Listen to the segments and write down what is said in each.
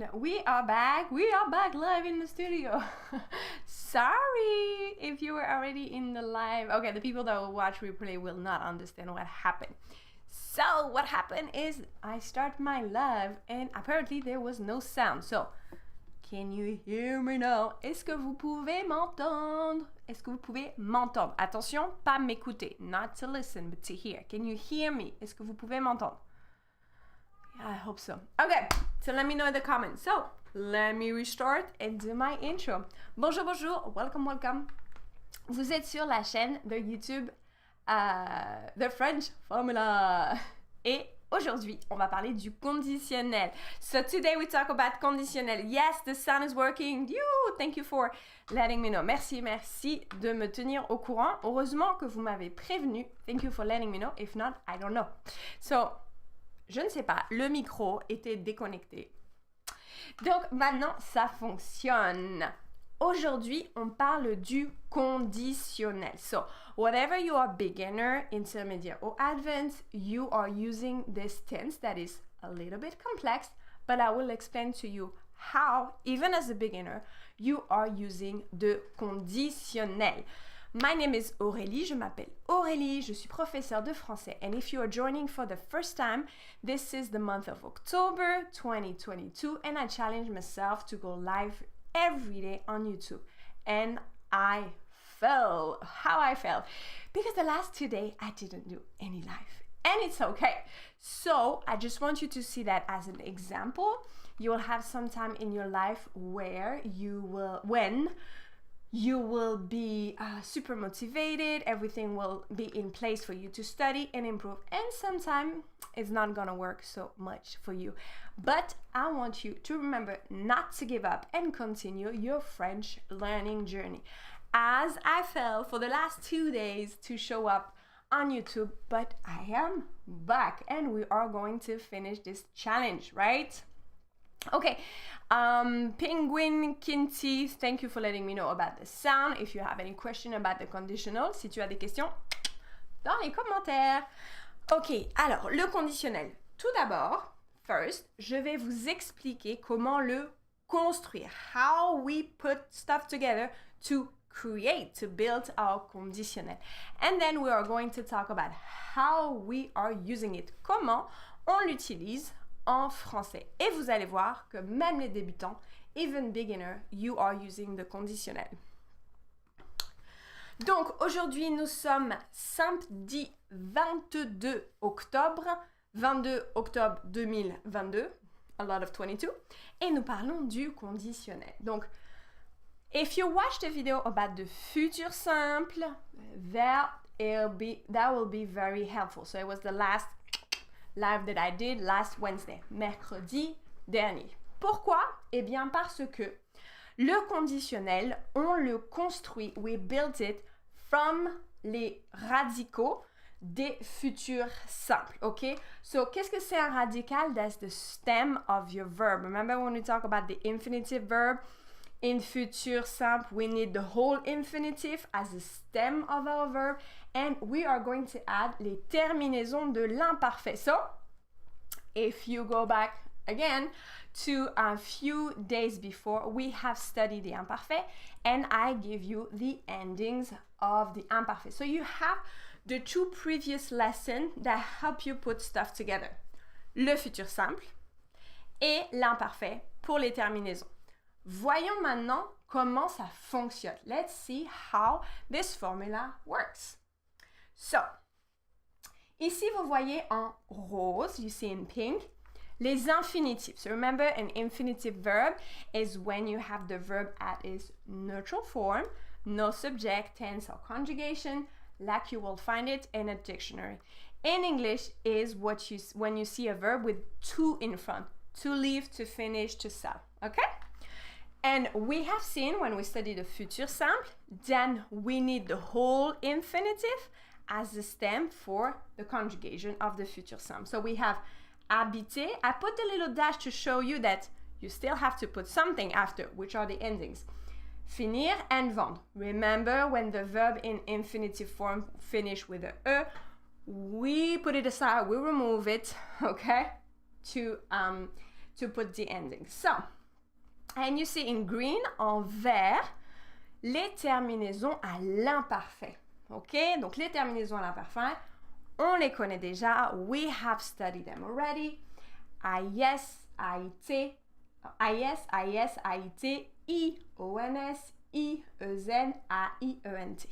And we are back live in the studio. Sorry if you were already in the live. Okay, the people that will watch replay will not understand what happened. So what happened is I start my live and apparently there was no sound. So can you hear me now? Est-ce que vous pouvez m'entendre? Est-ce que vous pouvez m'entendre? Attention, pas m'écouter. Not to listen, but to hear. Can you hear me? Est-ce que vous pouvez m'entendre? I hope so. Okay, so let me know in the comments. So, let me restart and do my intro. Bonjour, bonjour, welcome, welcome. Vous êtes sur la chaîne de YouTube The French Formula. Et aujourd'hui, on va parler du conditionnel. So today we talk about conditionnel. Yes, the sound is working. Thank you for letting me know. Merci de me tenir au courant. Heureusement que vous m'avez prévenu. Thank you for letting me know. If not, I don't know. So, je ne sais pas, le micro était déconnecté. Donc maintenant, ça fonctionne. Aujourd'hui, on parle du conditionnel. So, whatever you are beginner, intermediate or advanced, you are using this tense that is a little bit complex, but I will explain to you how, even as a beginner, you are using the conditionnel. My name is Aurélie, je m'appelle Aurélie, je suis professeure de français. And if you are joining for the first time, this is the month of October 2022 and I challenge myself to go live every day on YouTube. And I fell. How I fell? Because the last 2 days I didn't do any live. And it's okay. So I just want you to see that as an example. You will have some time in your life where you will be super motivated, everything will be in place for you to study and improve, and sometimes it's not gonna work so much for you. But I want you to remember not to give up and continue your French learning journey. As I failed for the last 2 days to show up on YouTube, but I am back and we are going to finish this challenge, right? Okay, Penguin Kinty, thank you for letting me know about the sound. If you have any question about the conditional, si tu as des questions, dans les commentaires. Ok, alors, le conditionnel. Tout d'abord, first, je vais vous expliquer comment le construire. How we put stuff together to build our conditionnel. And then we are going to talk about how we are using it. Comment on l'utilise en français. Et vous allez voir que même les débutants, even beginner, you are using the conditionnel. Donc aujourd'hui, nous sommes samedi 22 octobre 2022, a lot of 22, et nous parlons du conditionnel. Donc, if you watch the video about the futur simple, that will be very helpful. So it was the last live that I did last Wednesday, mercredi dernier. Pourquoi? Eh bien parce que le conditionnel, on le construit, we built it from les radicaux des futurs simples, ok? So, qu'est-ce que c'est un radical? That's the stem of your verb. Remember when we talk about the infinitive verb? In futur simple, we need the whole infinitive as a stem of our verb, and we are going to add les terminaisons de l'imparfait. So, if you go back again to a few days before, we have studied the imparfait, and I give you the endings of the imparfait. So you have the 2 previous lessons that help you put stuff together. Le futur simple et l'imparfait pour les terminaisons. Voyons maintenant comment ça fonctionne. Let's see how this formula works. So, ici vous voyez en rose, you see in pink, les infinitifs. So remember, an infinitive verb is when you have the verb at its neutral form, no subject, tense, or conjugation, like you will find it in a dictionary. In English is when you see a verb with to in front, to leave, to finish, to sell. Okay? And we have seen when we study the futur simple, then we need the whole infinitive as the stem for the conjugation of the futur simple. So we have habiter. I put a little dash to show you that you still have to put something after, which are the endings. Finir and vendre. Remember when the verb in infinitive form finish with a e, we put it aside, we remove it, okay? To to put the ending. So, and you see in green, en vert, les terminaisons à l'imparfait. OK? Donc, les terminaisons à l'imparfait, on les connaît déjà. We have studied them already. AIS, AIT, AIS, AIS, AIT, IONS, IEZ, AIENT.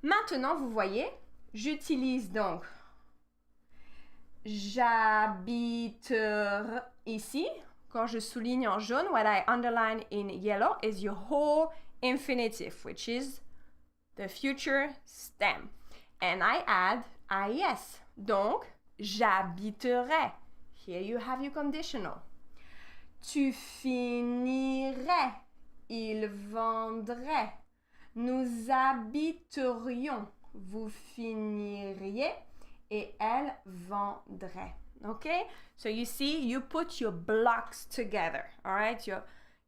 Maintenant, vous voyez, j'utilise donc j'habiterai ici. Quand je souligne en jaune, what I underline in yellow is your whole infinitive, which is the future stem. And I add IS. Donc, j'habiterai. Here you have your conditional. Tu finirais. Il vendrait. Nous habiterions. Vous finiriez. Et elle vendrait. Okay? So you see, you put your blocks together. All right?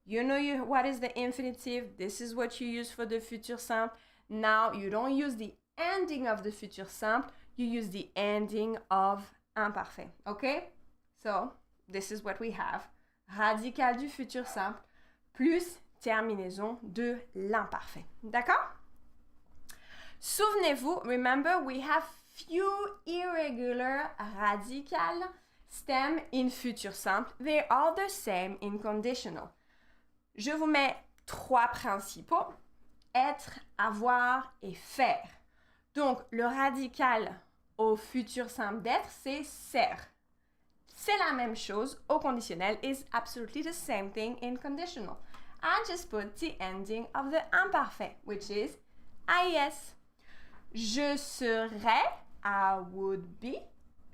You know what is the infinitive. This is what you use for the future simple. Now, you don't use the ending of the future simple. You use the ending of imparfait. Okay? So, this is what we have. Radical du futur simple plus terminaison de l'imparfait. D'accord? Souvenez-vous, remember, we have few irregular radical stem in futur simple. They are the same in conditional. Je vous mets 3 principaux. Être, avoir et faire. Donc, le radical au futur simple d'être, c'est ser. C'est la même chose au conditionnel. Is absolutely the same thing in conditional. I just put the ending of the imparfait, which is IS. Je serais, I would be.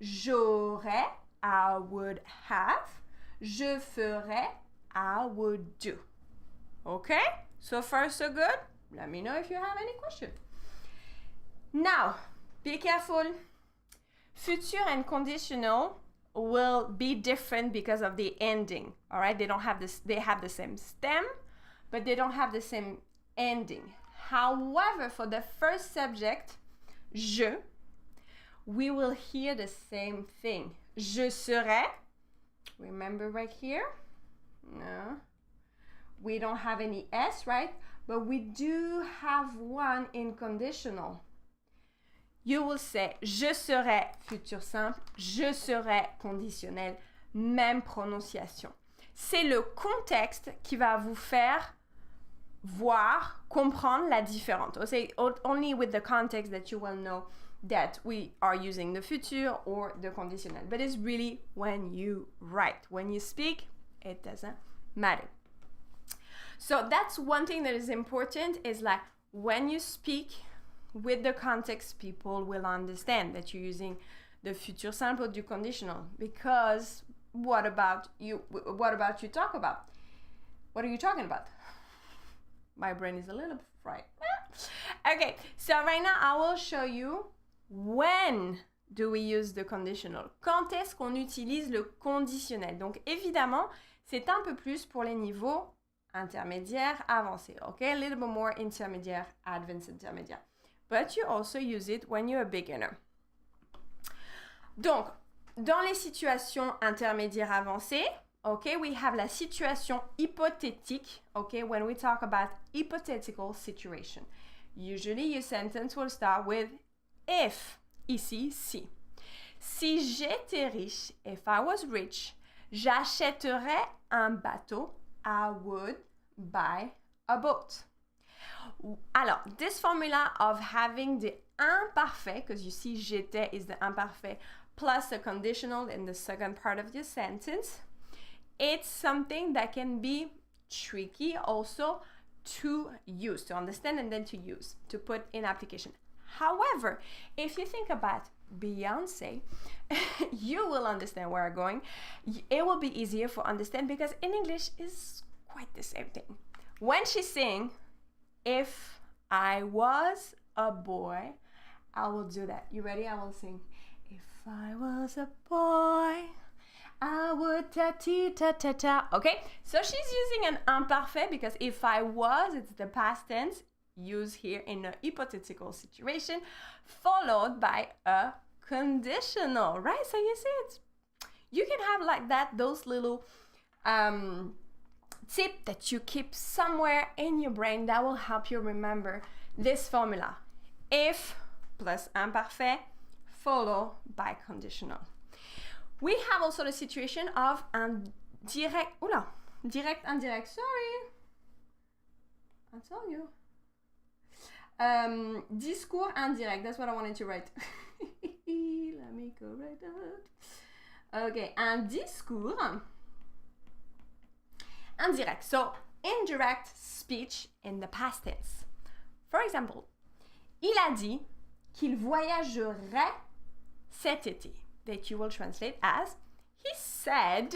J'aurais, I would have. Je ferais, I would do. Okay? So far, so good? Let me know if you have any question. Now, be careful. Future and conditional will be different because of the ending. All right? They have the same stem, but they don't have the same ending. However, for the first subject, je, we will hear the same thing. Je serai. Remember right here? No. We don't have any S, right? But we do have one in conditional. You will say, je serai futur simple, je serai conditionnel, même prononciation. C'est le contexte qui va vous faire voir, comprendre la différence. C'est only with the context that you will know that we are using the future or the conditionnel. But it's really when you write. When you speak, it doesn't matter. So that's one thing that is important is like when you speak with the context, people will understand that you're using the future simple or the conditional. Because what about you talk about? What are you talking about? My brain is a little fried. Okay, so right now I will show you when do we use the conditional. Quand est-ce qu'on utilise le conditionnel? Donc évidemment, c'est un peu plus pour les niveaux intermédiaires avancés. Okay, a little bit more intermédiaire, advanced intermédiaire. But you also use it when you're a beginner. Donc, dans les situations intermédiaires avancées, okay, we have la situation hypothétique, okay, when we talk about hypothetical situation. Usually your sentence will start with if, ici, si. Si j'étais riche, if I was rich, j'achèterais un bateau, I would buy a boat. Alors, this formula of having the imparfait, because you see j'étais is the imparfait, plus the conditional in the second part of your sentence, it's something that can be tricky also to use, to understand and then to use, to put in application. However, if you think about Beyonce, you will understand where I'm going. It will be easier for understand because in English is quite the same thing. When she sings, if I was a boy, I will do that. You ready? I will sing. If I was a boy, I would ta-ti-ta-ta-ta. Okay? So she's using an imparfait because if I was, it's the past tense used here in a hypothetical situation, followed by a conditional, right? So you see You can have like that, those little tip that you keep somewhere in your brain that will help you remember this formula. If plus imparfait, followed by conditional. We have also the situation of direct, indirect, sorry. I told you. Discours indirect, that's what I wanted to write. Let me correct that. Okay, un discours indirect. So, indirect speech in the past tense. For example, il a dit qu'il voyagerait cet été. That you will translate as, he said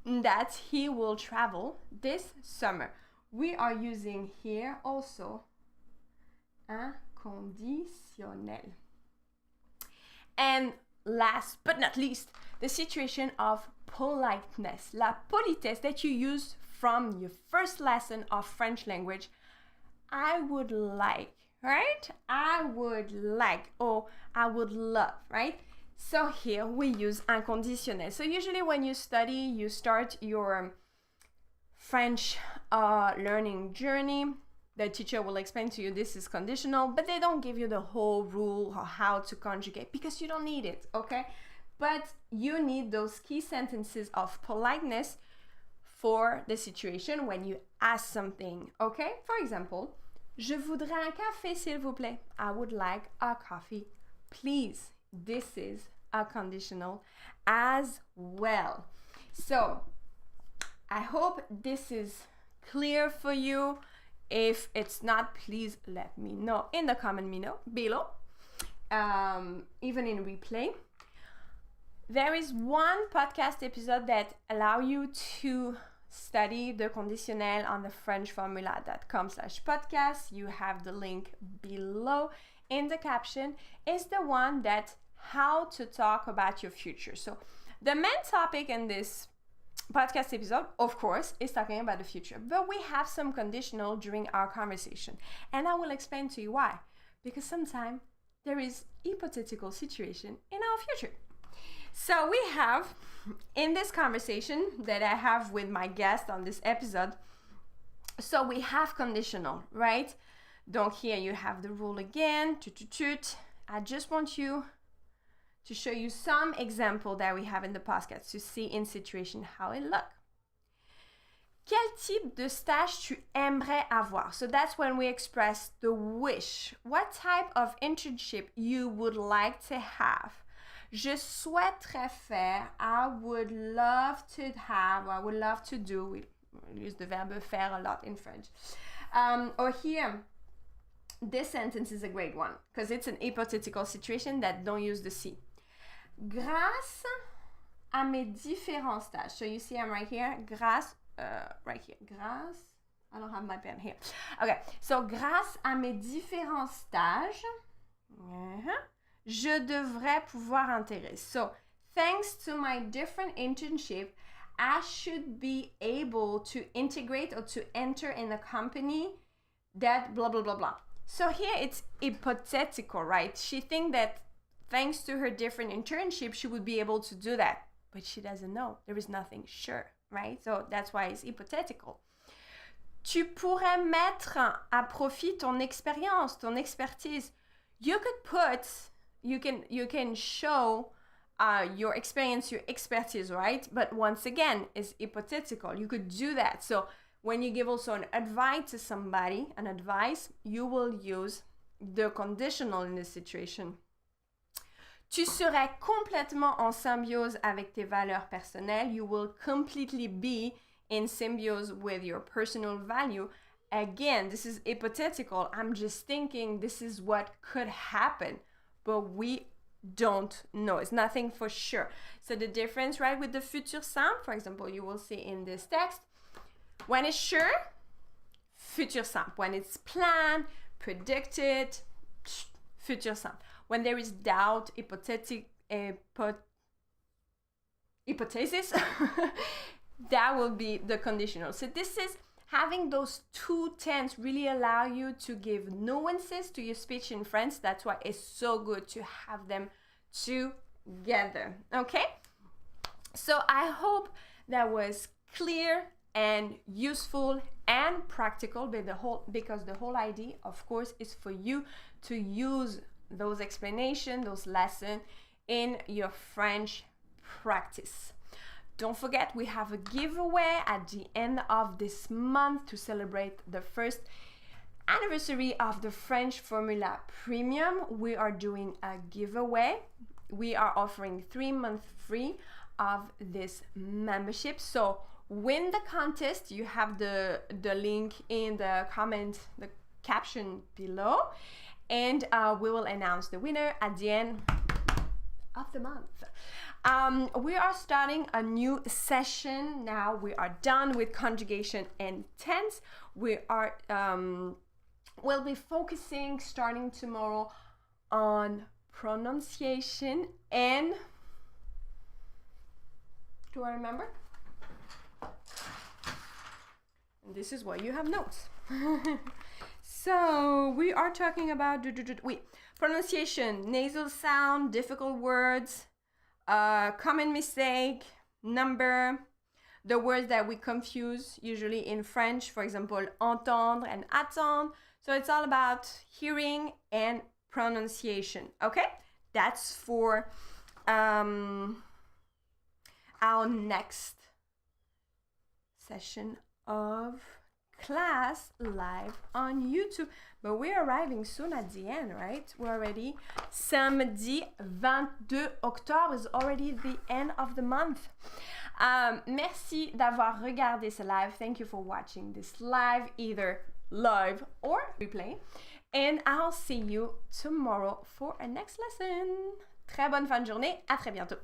that he will travel this summer. We are using here also un conditionnel. And last but not least, the situation of politeness. La politesse that you use from your first lesson of French language. I would like, right? I would like, or I would love, right? So here we use un conditionnel. So usually when you study, you start your French learning journey. The teacher will explain to you this is conditional, but they don't give you the whole rule or how to conjugate because you don't need it, okay? But you need those key sentences of politeness for the situation when you ask something, okay? For example, je voudrais un café, s'il vous plaît. I would like a coffee, please. This is a conditional as well. So, I hope this is clear for you. If it's not, please let me know in the comment below, even in replay. There is one podcast episode that allow you to study the conditionnel on the frenchformula.com/podcast. You have the link below in the caption. Is the one that how to talk about your future. So the main topic in this podcast episode, of course, is talking about the future, but we have some conditional during our conversation, and I will explain to you why. Because sometimes there is hypothetical situation in our future. So we have in this conversation that I have with my guest on this episode, so we have conditional, right? Donc here you have the rule again. I just want you to show you some example that we have in the podcast to see in situation how it look. Quel type de stage tu aimerais avoir? So that's when we express the wish. What type of internship you would like to have? Je souhaiterais faire. I would love to have. I would love to do. We use the verb faire a lot in French. Or here, this sentence is a great one because it's an hypothetical situation that don't use the C. Grâce à mes différents stages. So you see I'm right here. Grâce, right here. Grâce, I don't have my pen here. Okay, so grâce à mes différents stages, je devrais pouvoir intégrer. So thanks to my different internship, I should be able to integrate or to enter in a company that blah, blah, blah, blah. So here it's hypothetical, right? She thinks that thanks to her different internship, she would be able to do that. But she doesn't know. There is nothing sure, right? So that's why it's hypothetical. Tu pourrais mettre à profit ton expérience, ton expertise. You could put, you can show your experience, your expertise, right? But once again, it's hypothetical. You could do that. So when you give also an advice to somebody, you will use the conditional in this situation. Tu serais complètement en symbiose avec tes valeurs personnelles. You will completely be in symbiose with your personal value. Again, this is hypothetical. I'm just thinking this is what could happen, but we don't know. It's nothing for sure. So the difference, right, with the futur simple, for example, you will see in this text, when it's sure, futur simple. When it's planned, predicted, futur simple. When there is doubt, hypothesis, that will be the conditional. So this is having those two tense really allow you to give nuances to your speech in French. That's why it's so good to have them together. Okay? So I hope that was clear and useful and practical, because the whole idea, of course, is for you to use those explanations, those lessons in your French practice. Don't forget, we have a giveaway at the end of this month to celebrate the first anniversary of the French Formula Premium. We are doing a giveaway. We are offering 3 months free of this membership. So win the contest. You have the link in the comment, the caption below, and we will announce the winner at the end of the month. We are starting a new session now. We are done with conjugation and tense. We are we'll be focusing starting tomorrow on pronunciation and, do I remember? And this is why you have notes. So we are talking about pronunciation, nasal sound, difficult words, common mistake, number, the words that we confuse usually in French, for example, entendre and attendre. So it's all about hearing and pronunciation, okay? That's for our next session of class live on YouTube. But we're arriving soon at the end, right? We're already samedi 22 octobre is already the end of the month. Merci d'avoir regardé ce live. Thank you for watching this live, either live or replay. And I'll see you tomorrow for our next lesson. Très bonne fin de journée. À très bientôt.